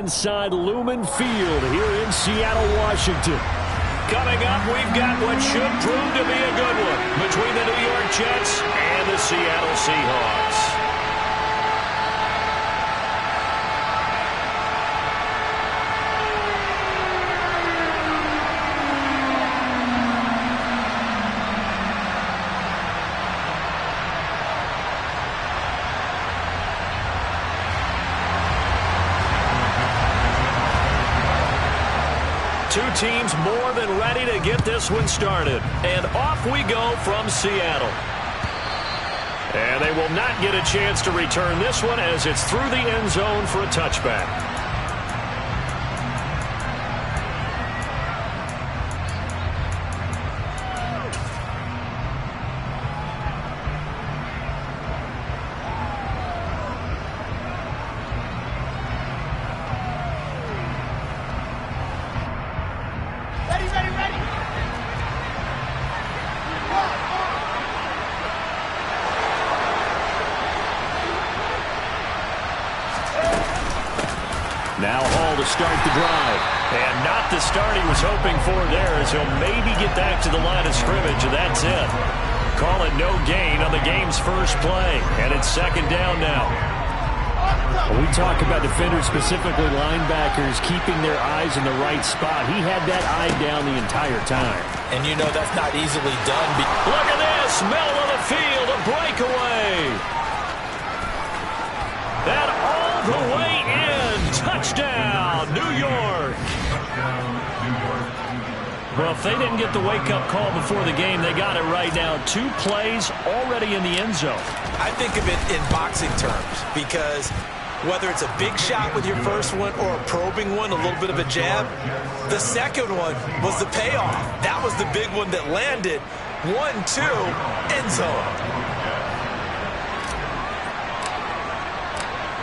Inside Lumen Field here in Seattle, Washington. Coming up, we've got what should prove to be a good one between the New York Jets and the Seattle Seahawks. Two teams more than ready to get this one started. And off we go from Seattle. And they will not get a chance to return this one as it's through the end zone for a touchback. Now Hall to start the drive. And not the start he was hoping for there, as he'll maybe get back to the line of scrimmage, and that's it. Call it no gain on the game's first play. And it's second down now. When we talk about defenders, specifically linebackers, keeping their eyes in the right spot, he had that eye down the entire time. And you know that's not easily done. Look at this. Middle of the field, a breakaway. That all the way in. Touchdown, New York. Well, if they didn't get the wake-up call before the game, they got it right now. 2 plays already in the end zone. I think of it in boxing terms because whether it's a big shot with your first one or a probing one, a little bit of a jab, the second one was the payoff. That was the big one that landed. 1-2, end zone.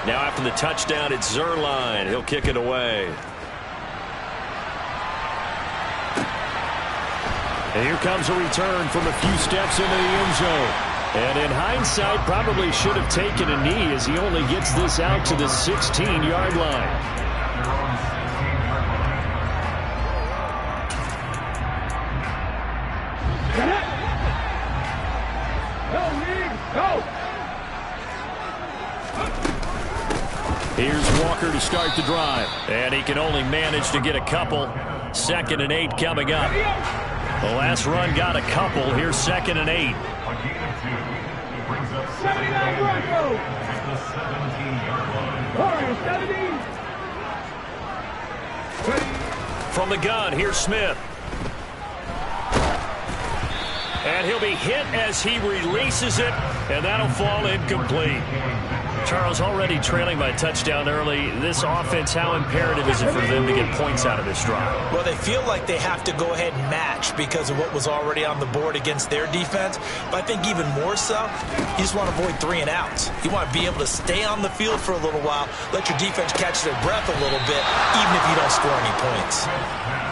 Now after the touchdown, it's Zerline. He'll kick it away. And here comes a return from a few steps into the end zone. And in hindsight, probably should have taken a knee as he only gets this out to the 16-yard line. Here's Walker to start the drive. And he can only manage to get a couple. 2nd and 8 coming up. The last run got a couple. Here's 2nd and 8. From the gun, here's Smith. And he'll be hit as he releases it. And that'll fall incomplete. Charles, already trailing by a touchdown early. This offense, how imperative is it for them to get points out of this drive? Well, they feel like they have to go ahead and match because of what was already on the board against their defense. But I think even more so, you just want to avoid 3 and outs. You want to be able to stay on the field for a little while, let your defense catch their breath a little bit, even if you don't score any points.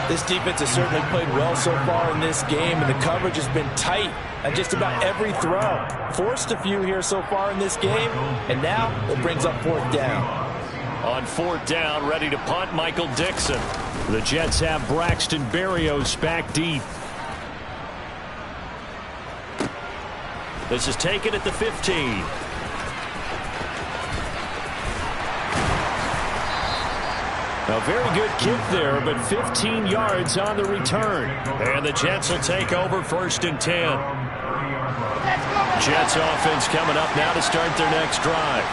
This defense has certainly played well so far in this game, and the coverage has been tight on just about every throw. Forced a few here so far in this game, and now it brings up 4th down. On 4th down, ready to punt, Michael Dixon. The Jets have Braxton Berrios back deep. This is taken at the 15. A very good kick there, but 15 yards on the return. And the Jets will take over 1st and 10. Jets offense coming up now to start their next drive.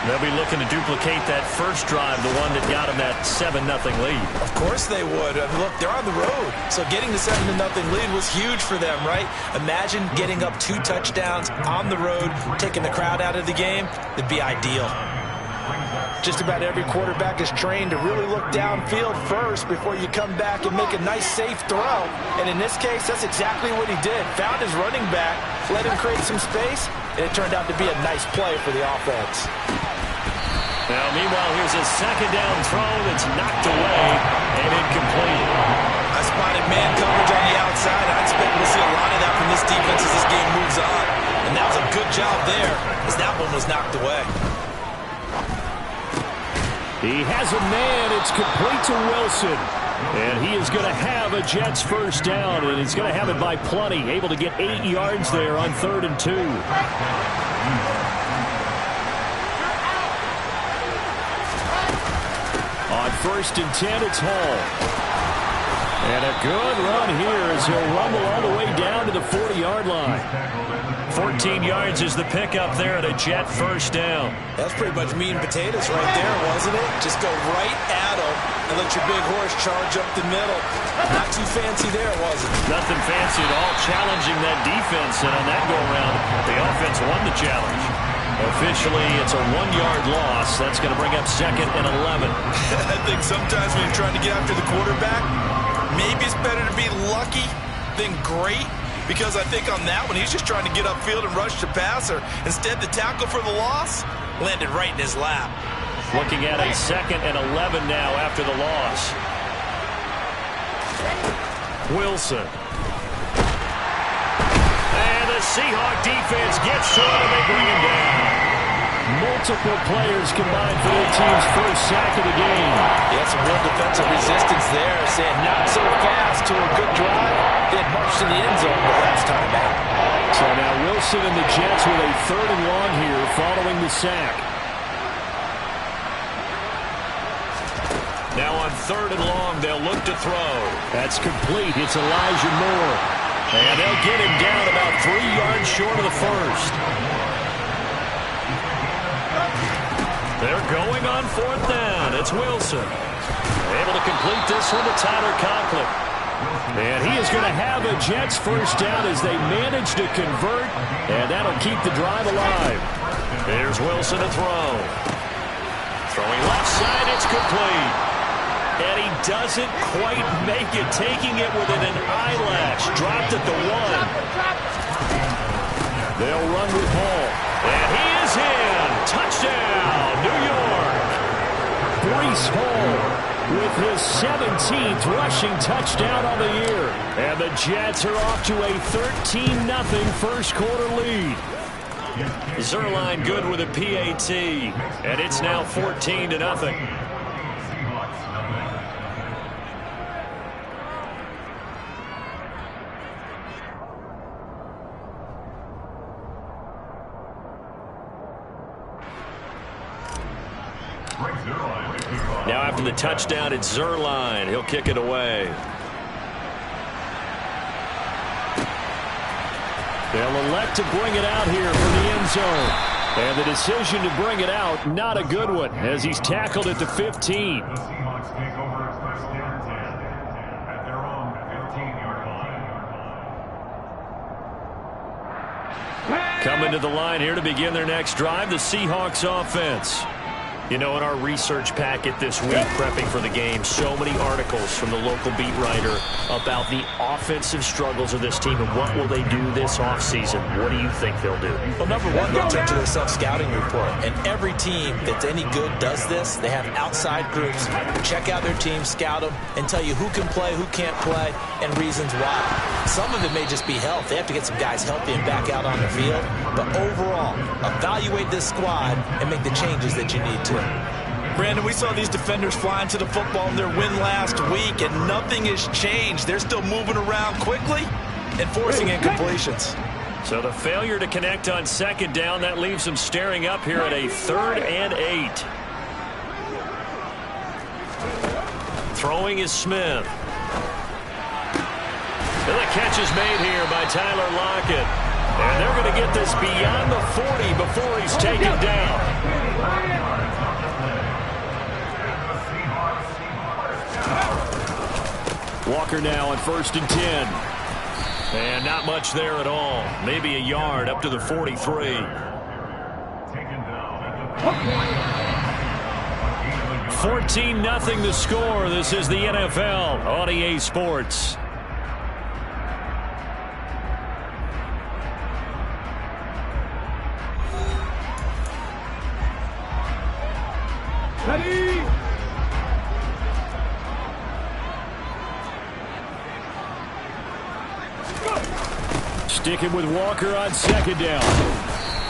They'll be looking to duplicate that first drive, the one that got them that 7-0 lead. Of course they would. I mean, look, they're on the road. So getting the 7-0 lead was huge for them, right? Imagine getting up 2 touchdowns on the road, taking the crowd out of the game. It'd be ideal. Just about every quarterback is trained to really look downfield first before you come back and make a nice, safe throw. And in this case, that's exactly what he did. Found his running back, let him create some space, and it turned out to be a nice play for the offense. Now, meanwhile, here's a 2nd down throw that's knocked away and incomplete. I spotted man coverage on the outside. I expect we'll see a lot of that from this defense as this game moves on. And that was a good job there as that one was knocked away. He has a man. It's complete to Wilson. And he is going to have a Jets first down, and he's going to have it by plenty. Able to get 8 yards there on 3rd and 2. On 1st and 10, it's Hall. And a good run here as he'll rumble all the way down to the 40-yard line. 14 yards is the pickup there at a Jet first down. That's pretty much meat and potatoes right there, wasn't it? Just go right at him and let your big horse charge up the middle. Not too fancy there, was it? Nothing fancy at all, challenging that defense, and on that go-around, the offense won the challenge. Officially, it's a 1-yard loss. That's going to bring up 2nd and 11. I think sometimes when you're trying to get after the quarterback, maybe it's better to be lucky than great, because I think on that one, he's just trying to get upfield and rush the passer. Instead, the tackle for the loss landed right in his lap. Looking at a 2nd and 11 now after the loss. Wilson. And the Seahawk defense gets to him and they bring him down. Multiple players combined for their team's first sack of the game. Yeah, some real defensive resistance there. Saying not so fast to a good drive. They had marched to the end zone the last time out. So now Wilson and the Jets with a 3rd and long here following the sack. Now on 3rd and long, they'll look to throw. That's complete. It's Elijah Moore. And they'll get him down about 3 yards short of the first. They're going on 4th down. It's Wilson. Able to complete this one to Tyler Conklin. And he is going to have a Jets first down as they manage to convert, and that'll keep the drive alive. Here's Wilson to throw. Throwing left side, it's complete. And he doesn't quite make it, taking it within an eyelash. Dropped at the 1. They'll run with Hall. And he is in. Touchdown, New York. Breece Hall with his 17th rushing touchdown on the year. And the Jets are off to a 13-0 first quarter lead. Zerline good with a PAT. And it's now 14-0. Now after the touchdown, it's Zerline. He'll kick it away. They'll elect to bring it out here from the end zone. And the decision to bring it out, not a good one, as he's tackled at the 15. Coming to the line here to begin their next drive, the Seahawks offense. You know, in our research packet this week, prepping for the game, so many articles from the local beat writer about the offensive struggles of this team and what will they do this offseason. What do you think they'll do? Well, number one, they'll turn to their self-scouting report. And every team that's any good does this. They have outside groups. Check out their team, scout them, and tell you who can play, who can't play, and reasons why. Some of it may just be health. They have to get some guys healthy and back out on the field. But overall, evaluate this squad and make the changes that you need to. Brandon, we saw these defenders flying to the football in their win last week, and nothing has changed. They're still moving around quickly and forcing incompletions. So the failure to connect on 2nd down, that leaves them staring up here at a 3rd and 8. Throwing is Smith. And the catch is made here by Tyler Lockett. And they're going to get this beyond the 40 before he's taken down. Walker now on 1st and 10. And not much there at all. Maybe a yard up to the 43. 14-0 the score. This is the NFL on EA Sports. Ready? Sticking with Walker on 2nd down.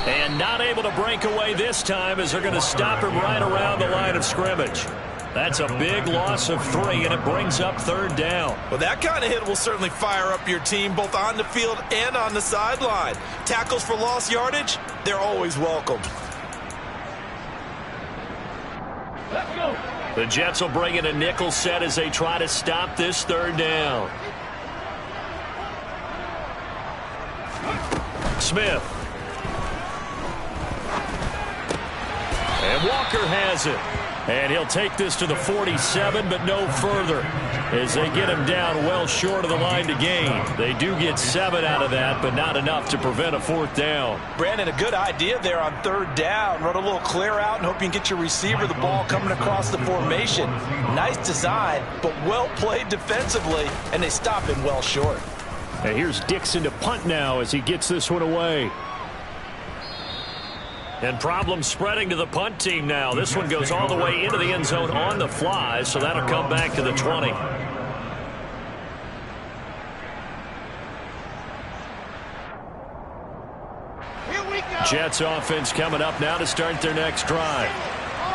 And not able to break away this time as they're going to stop him right around the line of scrimmage. That's a big loss of 3, and it brings up 3rd down. Well, that kind of hit will certainly fire up your team both on the field and on the sideline. Tackles for lost yardage, they're always welcome. Let's go. The Jets will bring in a nickel set as they try to stop this 3rd down. Smith. And Walker has it. And he'll take this to the 47, but no further, as they get him down well short of the line to gain. They do get 7 out of that, but not enough to prevent a 4th down. Brandon, a good idea there on 3rd down. Run a little clear out and hope you can get your receiver the ball coming across the formation. Nice design, but well played defensively, and they stop him well short. And here's Dixon to punt now as he gets this one away. And problems spreading to the punt team now. This one goes all the way into the end zone on the fly, so that'll come back to the 20. Jets offense coming up now to start their next drive.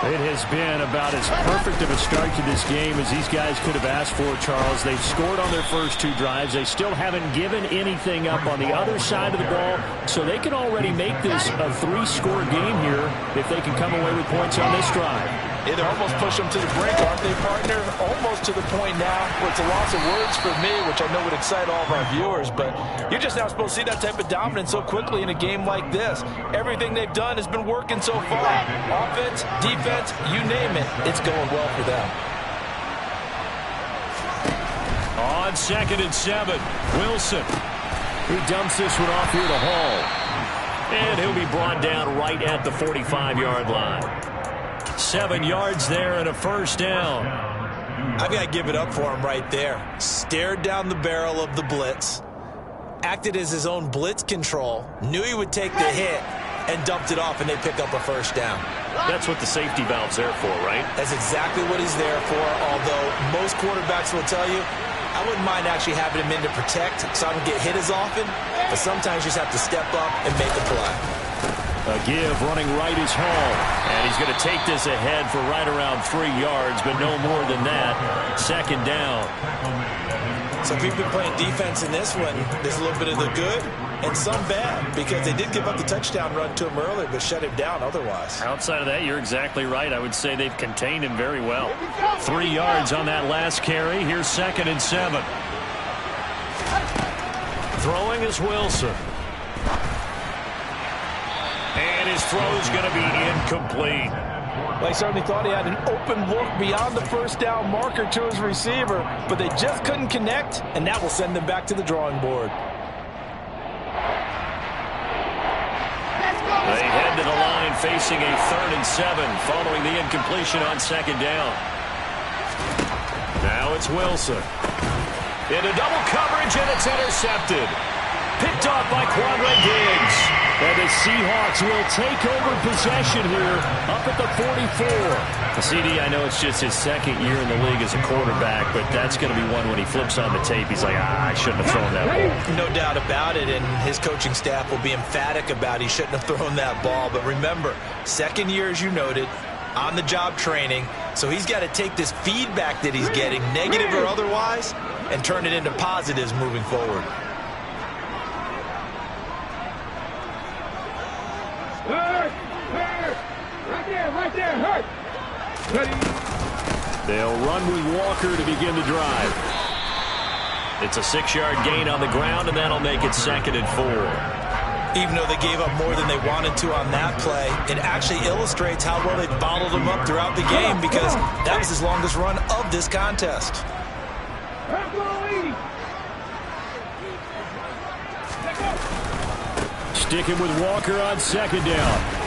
It has been about as perfect of a start to this game as these guys could have asked for, Charles. They've scored on their first 2 drives. They still haven't given anything up on the other side of the ball, so they can already make this a 3-score game here if they can come away with points on this drive. Yeah, they're almost push them to the brink, aren't they, partner? Almost to the point now where it's a loss of words for me, which I know would excite all of our viewers, but you're just not supposed to see that type of dominance so quickly in a game like this. Everything they've done has been working so far. Offense, defense, you name it, it's going well for them. On 2nd and 7, Wilson. He dumps this one off here to Hall. And he'll be brought down right at the 45-yard line. 7 yards there and a 1st down. I've got to give it up for him right there. Stared down the barrel of the blitz, acted as his own blitz control, knew he would take the hit, and dumped it off, and they pick up a 1st down. That's what the safety valve's there for, right? That's exactly what he's there for, although most quarterbacks will tell you, I wouldn't mind actually having him in to protect so I don't get hit as often, but sometimes you just have to step up and make a play. A give running right is Hall. And he's going to take this ahead for right around 3 yards, but no more than that. 2nd down. So if you've been playing defense in this one, there's a little bit of the good and some bad, because they did give up the touchdown run to him earlier, but shut him down otherwise. Outside of that, you're exactly right. I would say they've contained him very well. 3 yards on that last carry. Here's 2nd and 7. Throwing is Wilson. And his throw is going to be incomplete. Well, he certainly thought he had an open look beyond the 1st down marker to his receiver, but they just couldn't connect, and that will send them back to the drawing board. They head to the line facing a 3rd and 7 following the incompletion on 2nd down. Now it's Wilson. Into double coverage, and it's intercepted. Picked off by Quandre Diggs. And the Seahawks will take over possession here up at the 44. CD, I know it's just his 2nd year in the league as a quarterback, but that's going to be one when he flips on the tape. He's like, I shouldn't have thrown that ball. No doubt about it, and his coaching staff will be emphatic about he shouldn't have thrown that ball. But remember, 2nd year, as you noted, on-the-job training, so he's got to take this feedback that he's getting, negative or otherwise, and turn it into positives moving forward. Right there, hurt. They'll run with Walker to begin the drive. It's a 6-yard gain on the ground, and that'll make it 2nd and 4. Even though they gave up more than they wanted to on that play, it actually illustrates how well they bottled them up throughout the game, because that was his longest run of this contest. Sticking with Walker on 2nd down.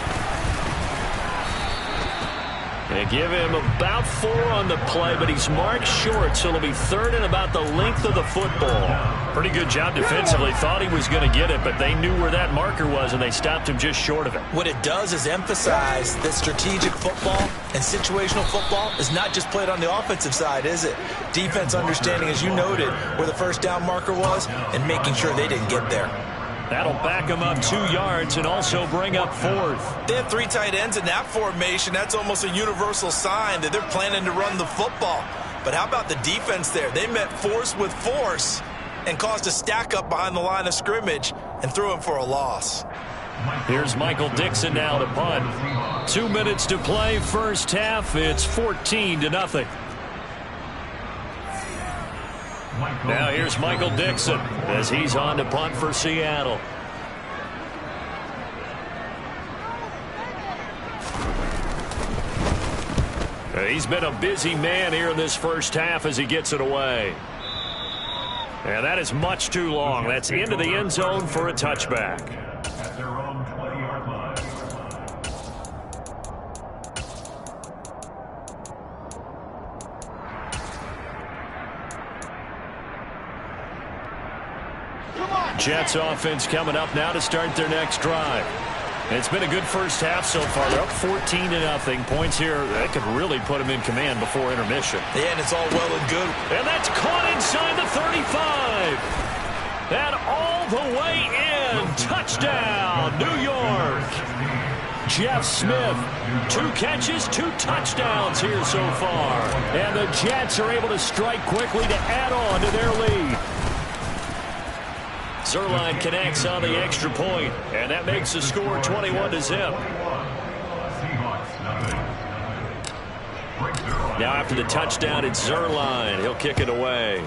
They give him about 4 on the play, but he's marked short, so it'll be 3rd and about the length of the football. Pretty good job defensively. Thought he was going to get it, but they knew where that marker was, and they stopped him just short of it. What it does is emphasize that strategic football and situational football is not just played on the offensive side, is it? Defense understanding, as you noted, where the 1st down marker was and making sure they didn't get there. That'll back them up 2 yards and also bring up 4th. They have 3 tight ends in that formation. That's almost a universal sign that they're planning to run the football. But how about the defense there? They met force with force and caused a stack up behind the line of scrimmage and threw him for a loss. Here's Michael Dixon now to punt. 2 minutes to play, first half. It's 14-0. Now here's Michael Dixon as he's on to punt for Seattle. He's been a busy man here in this first half as he gets it away. And that is much too long. That's into the end zone for a touchback. At their own 20-yard line. Jets offense coming up now to start their next drive. It's been a good first half so far. They're up 14-0. Points here, that could really put them in command before intermission. Yeah, and it's all well and good. And that's caught inside the 35. And all the way in. Touchdown, New York. Jeff Smith, 2 catches, 2 touchdowns here so far. And the Jets are able to strike quickly to add on to their lead. Zerline connects on the extra point, and that makes the score 21-0. Now after the touchdown, it's Zerline. He'll kick it away.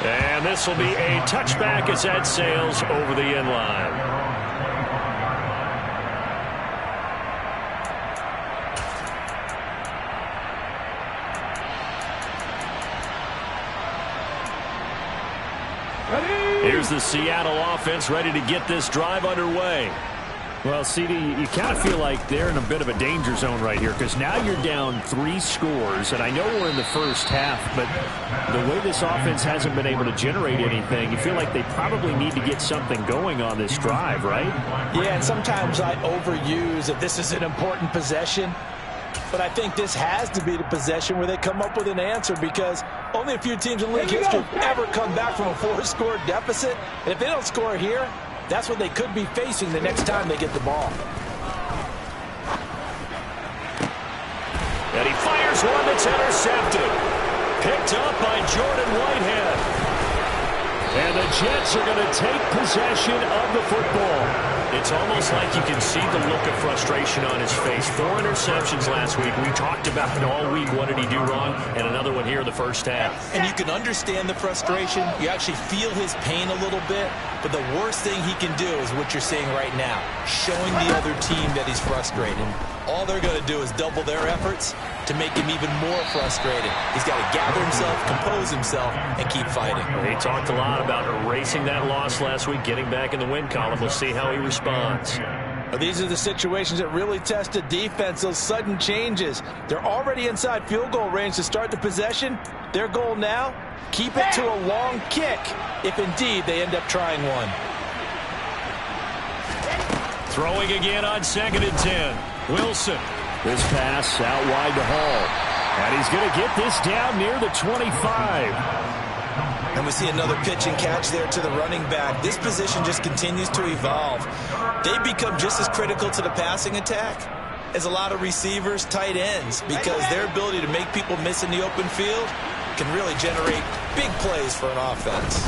And this will be a touchback as that sails over the end line. Here's the Seattle offense ready to get this drive underway. Well, CD, you kind of feel like they're in a bit of a danger zone right here because now you're down 3 scores, and I know we're in the first half, but the way this offense hasn't been able to generate anything, you feel like they probably need to get something going on this drive, right? Yeah, and sometimes I overuse that this is an important possession, but I think this has to be the possession where they come up with an answer because only a few teams in league history have ever come back from a 4-score deficit, and if they don't score here, that's what they could be facing the next time they get the ball. And he fires one that's intercepted. Picked up by Jordan Whitehead. And the Jets are going to take possession of the football. It's almost like you can see the look of frustration on his face. 4 interceptions last week. We talked about it all week. What did he do wrong? And another one here in the first half. And you can understand the frustration. You actually feel his pain a little bit. But the worst thing he can do is what you're seeing right now, showing the other team that he's frustrated. All they're going to do is double their efforts to make him even more frustrated. He's got to gather himself, compose himself, and keep fighting. He talked a lot about erasing that loss last week, getting back in the win column. We'll see how he responds. These are the situations that really test a defense, those sudden changes. They're already inside field goal range to start the possession. Their goal now, keep it to a long kick, if indeed they end up trying one. Throwing again on 2nd and 10. Wilson. This pass out wide to Hall. And he's going to get this down near the 25. And we see another pitch and catch there to the running back. This position just continues to evolve. They become just as critical to the passing attack as a lot of receivers, tight ends, because their ability to make people miss in the open field can really generate big plays for an offense.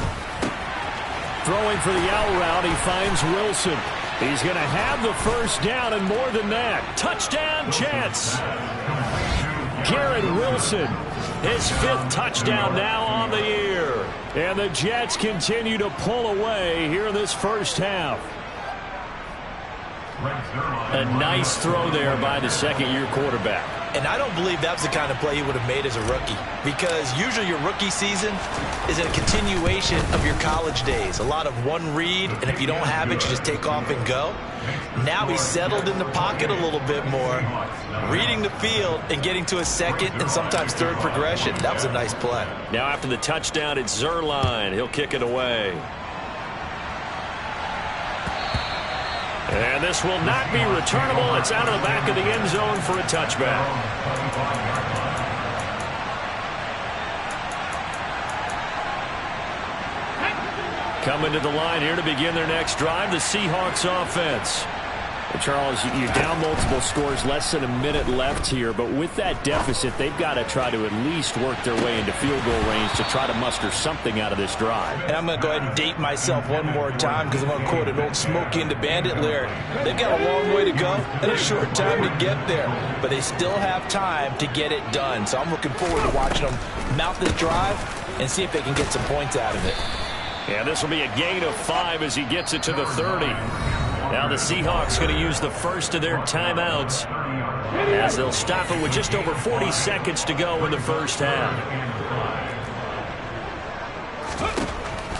Throwing for the out route, he finds Wilson. He's going to have the first down and more than that. Touchdown, Jets. Garrett Wilson. His 5th touchdown now on the year. And the Jets continue to pull away here in this first half. A nice throw there by the 2nd-year quarterback. And I don't believe that's the kind of play he would have made as a rookie, because usually your rookie season is a continuation of your college days. A lot of one read, and if you don't have it, you just take off and go. Now he's settled in the pocket a little bit more, reading the field and getting to a 2nd and sometimes 3rd progression. That was a nice play. Now after the touchdown, it's Zerline. He'll kick it away. And this will not be returnable. It's out of the back of the end zone for a touchback. Coming to the line here to begin their next drive, the Seahawks offense. Well, Charles, you're down multiple scores, less than a minute left here, but with that deficit, they've got to try to at least work their way into field goal range to try to muster something out of this drive. And I'm going to go ahead and date myself one more time because I'm going to quote an old Smokey and the Bandit lyric. They've got a long way to go and a short time to get there, but they still have time to get it done. So I'm looking forward to watching them mount this drive and see if they can get some points out of it. And this will be a gain of 5 as he gets it to the 30. Now the Seahawks going to use the first of their timeouts as they'll stop it with just over 40 seconds to go in the first half.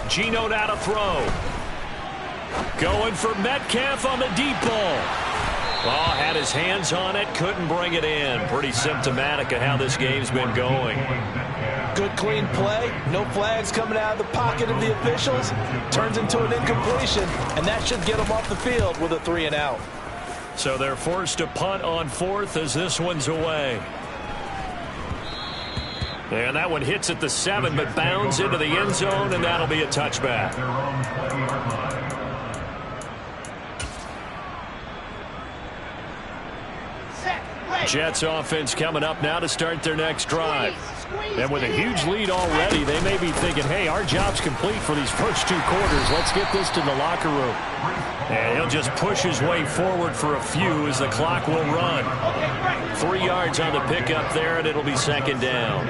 Geno now to throw. Going for Metcalf on the deep ball. Oh, had his hands on it, couldn't bring it in. Pretty symptomatic of how this game's been going. Good, clean play. No flags coming out of the pocket of the officials. Turns into an incompletion, and that should get them off the field with a 3 and out. So they're forced to punt on 4th as this one's away. And that one hits at the 7, but bounds into the end zone, and that'll be a touchback. Their own 20-yard line. Jets offense coming up now to start their next drive. And with a huge lead already, they may be thinking, hey, our job's complete for these first 2 quarters. Let's get this to the locker room. And he'll just push his way forward for a few as the clock will run. 3 yards on the pickup there, and it'll be second down.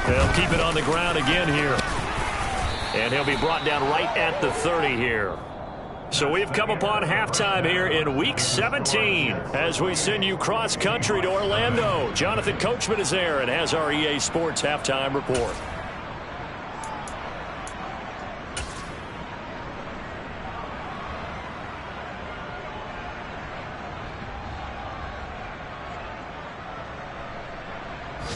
They'll keep it on the ground again here. And he'll be brought down right at the 30 here. So we've come upon halftime here in Week 17 as we send you cross-country to Orlando. Jonathan Coachman is there and has our EA Sports halftime report.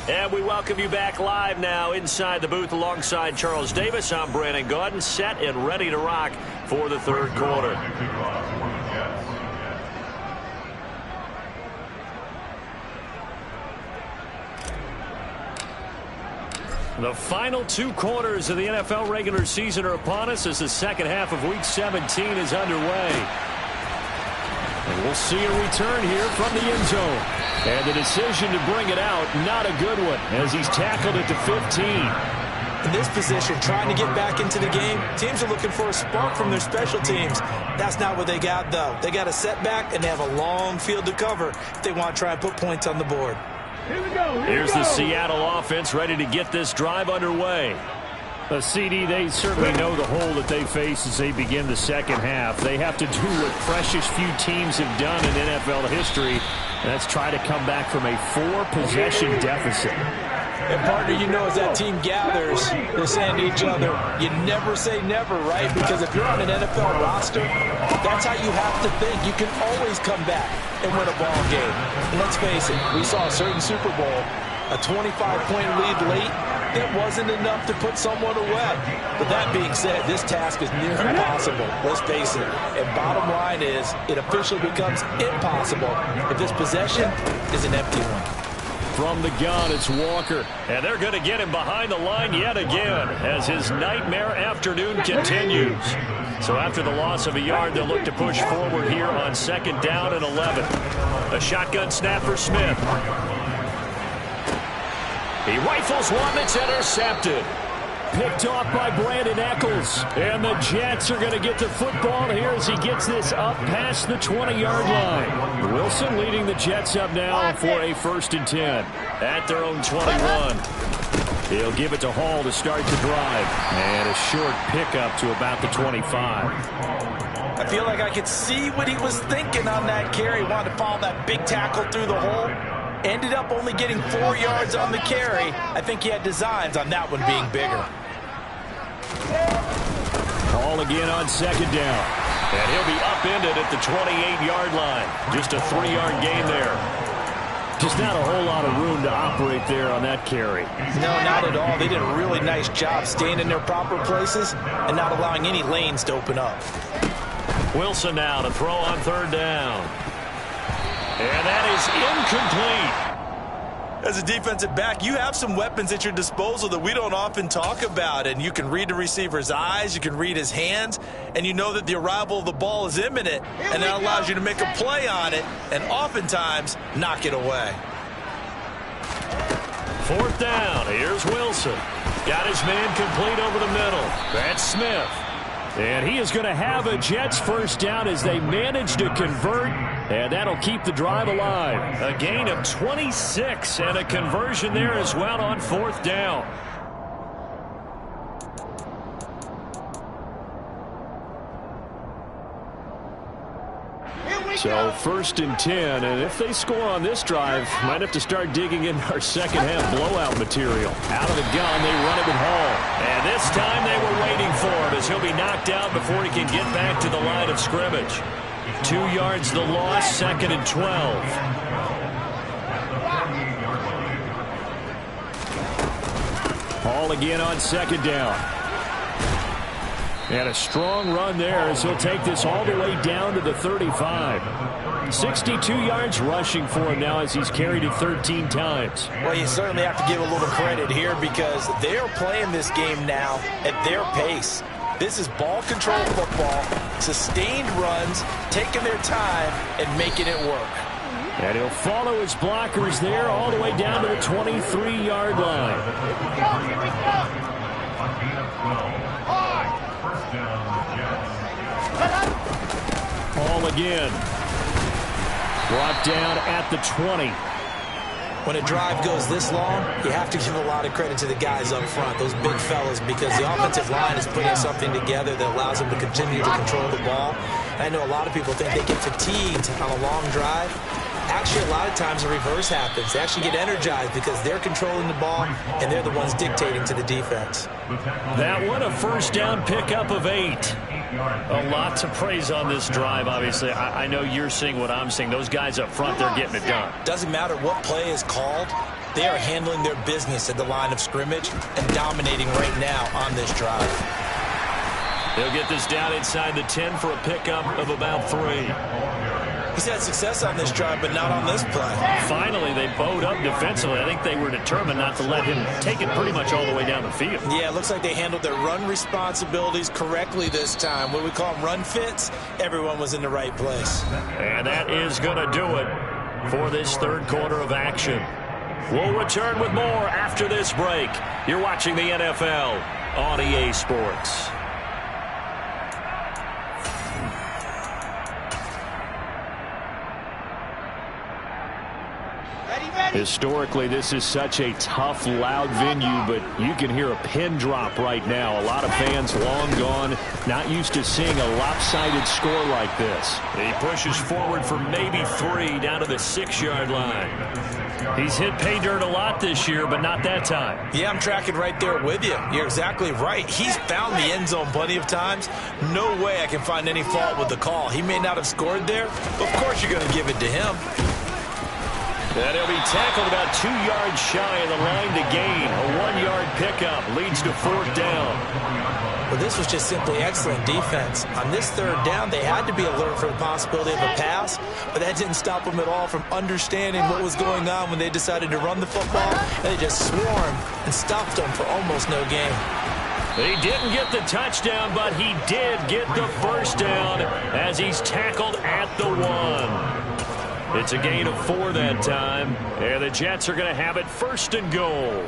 And we welcome you back live now inside the booth alongside Charles Davis. I'm Brandon Gaudin, set and ready to rock for the third quarter. The final 2 quarters of the NFL regular season are upon us as the second half of Week 17 is underway. And we'll see a return here from the end zone. And the decision to bring it out, not a good one, as he's tackled it to 15. In this position, trying to get back into the game, teams are looking for a spark from their special teams. That's not what they got, though. They got a setback, and they have a long field to cover if they want to try and put points on the board. Here's the Seattle offense ready to get this drive underway. CD, they certainly know the hole that they face as they begin the second half. They have to do what precious few teams have done in NFL history, and that's try to come back from a 4-possession deficit. And, partner, you know, as that team gathers, they're saying to each other, you never say never, right? Because if you're on an NFL roster, that's how you have to think. You can always come back and win a ball game. And let's face it, we saw a certain Super Bowl, a 25-point lead late. That wasn't enough to put someone away. But that being said, this task is near impossible. Let's face it. And bottom line is, it officially becomes impossible if this possession is an empty one. From the gun, it's Walker. And they're going to get him behind the line yet again as his nightmare afternoon continues. So after the loss of a yard, they'll look to push forward here on second down and 11. A shotgun snap for Smith. He rifles one that's intercepted. Picked off by Brandon Eccles. And the Jets are going to get the football here as he gets this up past the 20-yard line. Wilson leading the Jets up now for a 1st and 10. At their own 21. He'll give it to Hall to start the drive. And a short pickup to about the 25. I feel like I could see what he was thinking on that carry. Wanted to follow that big tackle through the hole. Ended up only getting 4 yards on the carry. I think he had designs on that one being bigger. Hall again on second down. And he'll be upended at the 28-yard line. Just a 3-yard gain there. Just not a whole lot of room to operate there on that carry. No, not at all. They did a really nice job staying in their proper places and not allowing any lanes to open up. Wilson now to throw on third down. And that is incomplete. As a defensive back, you have some weapons at your disposal that we don't often talk about. And you can read the receiver's eyes, you can read his hands, and you know that the arrival of the ball is imminent. And that allows you to make a play on it and oftentimes knock it away. 4th down. Here's Wilson. Got his man complete over the middle. That's Smith. And he is going to have a Jets first down as they manage to convert, and that'll keep the drive alive. A gain of 26 and a conversion there as well on 4th down. So 1st and 10, and if they score on this drive, might have to start digging in our second half blowout material. Out of the gun, they run it with Hall. And this time they were waiting for him as he'll be knocked out before he can get back to the line of scrimmage. 2 yards the loss, 2nd and 12. Hall again on 2nd down. And a strong run there as he'll take this all the way down to the 35. 62 yards rushing for him now as he's carried it 13 times. Well, you certainly have to give a little credit here because they're playing this game now at their pace. This is ball control football, sustained runs, taking their time and making it work. And he'll follow his blockers there all the way down to the 23-yard line. Hall again. Brought down at the 20. When a drive goes this long, you have to give a lot of credit to the guys up front, those big fellas, because the offensive line is putting something together that allows them to continue to control the ball. And I know a lot of people think they get fatigued on a long drive. Actually, a lot of times the reverse happens. They actually get energized because they're controlling the ball and they're the ones dictating to the defense. That one a first down pickup of 8. A lot to praise on this drive, obviously. I know you're seeing what I'm seeing. Those guys up front, they're getting it done. Doesn't matter what play is called. They are handling their business at the line of scrimmage and dominating right now on this drive. They'll get this down inside the 10 for a pickup of about 3. He's had success on this drive, but not on this play. Finally, they bowed up defensively. I think they were determined not to let him take it pretty much all the way down the field. Yeah, it looks like they handled their run responsibilities correctly this time. What we call run fits, everyone was in the right place. And that is going to do it for this 3rd quarter of action. We'll return with more after this break. You're watching the NFL on EA Sports. Historically, this is such a tough, loud venue, but you can hear a pin drop right now. A lot of fans long gone, not used to seeing a lopsided score like this. He pushes forward for maybe 3 down to the 6-yard line. He's hit pay dirt a lot this year, but not that time. Yeah, I'm tracking right there with you. You're exactly right. He's found the end zone plenty of times. No way I can find any fault with the call. He may not have scored there, but of course you're going to give it to him. And he'll be tackled about 2 yards shy of the line to gain. A 1-yard pickup leads to 4th down. Well, this was just simply excellent defense. On this 3rd down, they had to be alert for the possibility of a pass, but that didn't stop them at all from understanding what was going on when they decided to run the football, and they just swarmed and stopped them for almost no gain. He didn't get the touchdown, but he did get the first down as he's tackled at the 1. It's a gain of 4 that time, and the Jets are going to have it 1st and goal.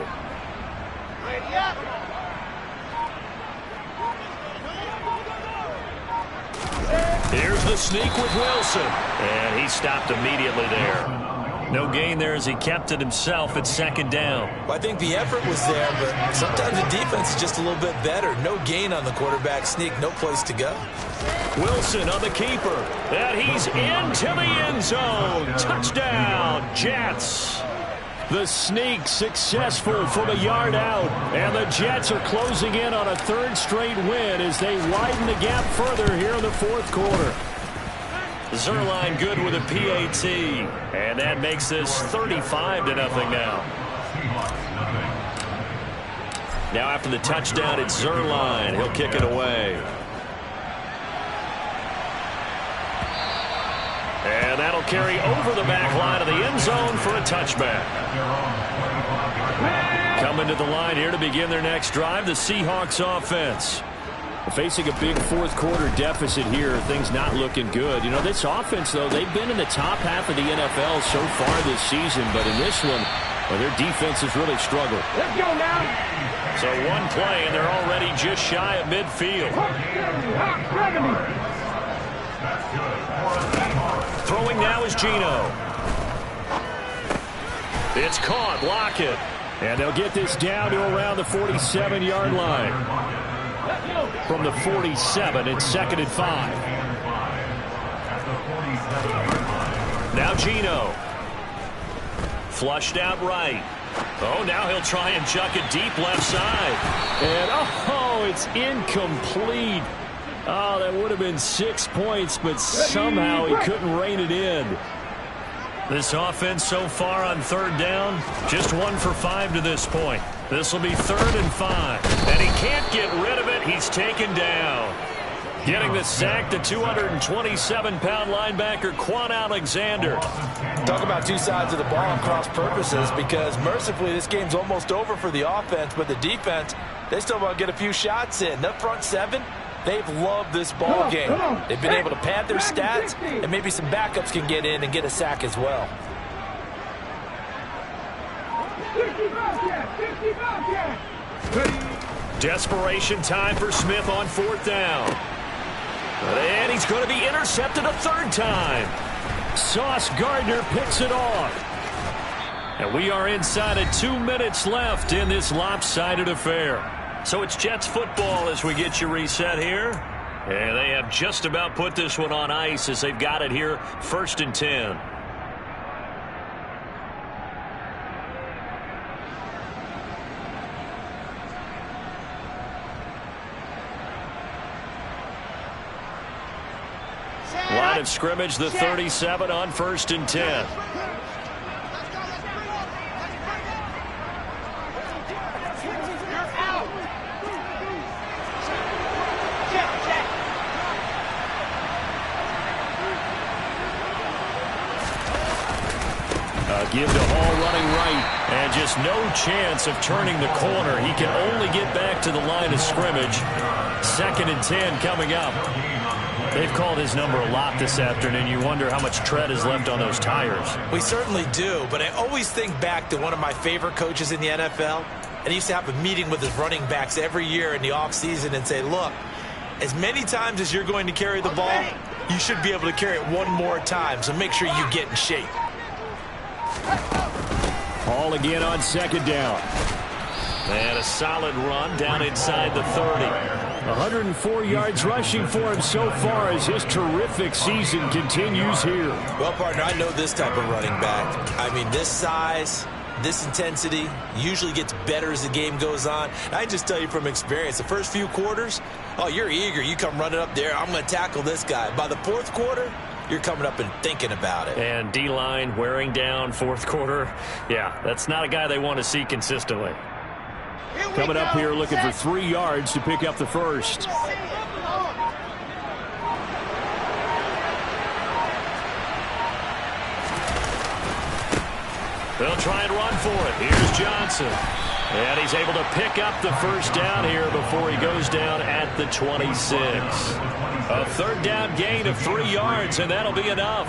Here's the sneak with Wilson, and he stopped immediately there. No gain there as he kept it himself at 2nd down. Well, I think the effort was there, but sometimes the defense is just a little bit better. No gain on the quarterback sneak, no place to go. Wilson on the keeper, and he's into the end zone. Touchdown, Jets. The sneak successful from a yard out, and the Jets are closing in on a 3rd straight win as they widen the gap further here in the 4th quarter. Zuerlein good with a PAT, and that makes this 35-0 now. Now after the touchdown, it's Zuerlein. He'll kick it away. And that'll carry over the back line of the end zone for a touchback. Coming to the line here to begin their next drive, the Seahawks offense. Facing a big fourth quarter deficit here, things not looking good. You know, this offense, though, they've been in the top half of the NFL so far this season, but in this one, well, their defense has really struggled. Let's go now. So one play, and they're already just shy of midfield. Throwing now is Geno. It's caught. Lockett. And they'll get this down to around the 47-yard line. From the 47, it's 2nd and 5. Now Geno. Flushed out right. Oh, now he'll try and chuck it deep left side. And, oh, it's incomplete. Oh, that would have been 6 points, but somehow he couldn't rein it in. This offense so far on third down, just 1 for 5 to this point. This will be 3rd and 5. And he can't get rid of it. He's taken down. Getting the sack, the 227-pound linebacker, Quan Alexander. Talk about two sides of the ball and cross purposes, because mercifully this game's almost over for the offense, but the defense, they still want to get a few shots in. The front seven, they've loved this ball game. They've been able to pad their stats, and maybe some backups can get in and get a sack as well. Desperation time for Smith on 4th down. And he's going to be intercepted a 3rd time. Sauce Gardner picks it off. And we are inside of 2 minutes left in this lopsided affair. So it's Jets football as we get you reset here. And they have just about put this one on ice as they've got it here, 1st and 10. Line of scrimmage, the 37 on 1st and 10. Give to Hall running right, and just no chance of turning the corner. He can only get back to the line of scrimmage. 2nd and 10 coming up. They've called his number a lot this afternoon. You wonder how much tread is left on those tires. We certainly do, but I always think back to one of my favorite coaches in the NFL, and he used to have a meeting with his running backs every year in the offseason and say, look, as many times as you're going to carry the ball, you should be able to carry it one more time, so make sure you get in shape. Hall again on 2nd down. And a solid run down inside the 30. 104 yards rushing for him so far as his terrific season continues here. Well, partner, I know this type of running back. I mean, this size, this intensity usually gets better as the game goes on. I just tell you from experience, the first few quarters, oh, you're eager. You come running up there, I'm going to tackle this guy. By the 4th quarter, you're coming up and thinking about it. And D-line wearing down 4th quarter. Yeah, that's not a guy they want to see consistently. Coming up here looking for 3 yards to pick up the first. They'll try and run for it. Here's Johnson. And he's able to pick up the first down here before he goes down at the 26. A 3rd down gain of 3 yards, and that'll be enough.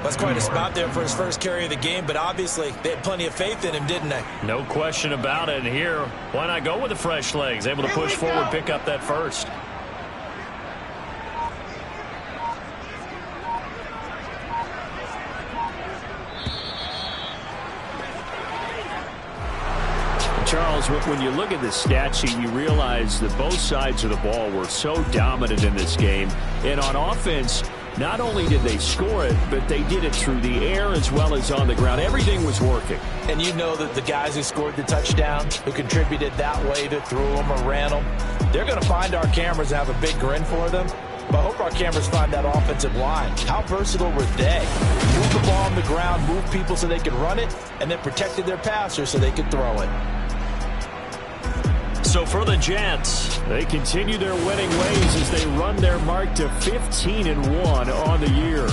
That's quite a spot there for his first carry of the game, but obviously they had plenty of faith in him, didn't they? No question about it. And here, why not go with the fresh legs? Able to push forward, pick up that first. Charles, when you look at the stat sheet, you realize that both sides of the ball were so dominant in this game. And on offense, not only did they score it, but they did it through the air as well as on the ground. Everything was working. And you know that the guys who scored the touchdown, who contributed that way, that threw them or ran them, they're going to find our cameras and have a big grin for them. But I hope our cameras find that offensive line. How versatile were they? Move the ball on the ground, move people so they could run it, and then protected their passers so they could throw it. So for the Jets, they continue their winning ways as they run their mark to 15-1 on the year.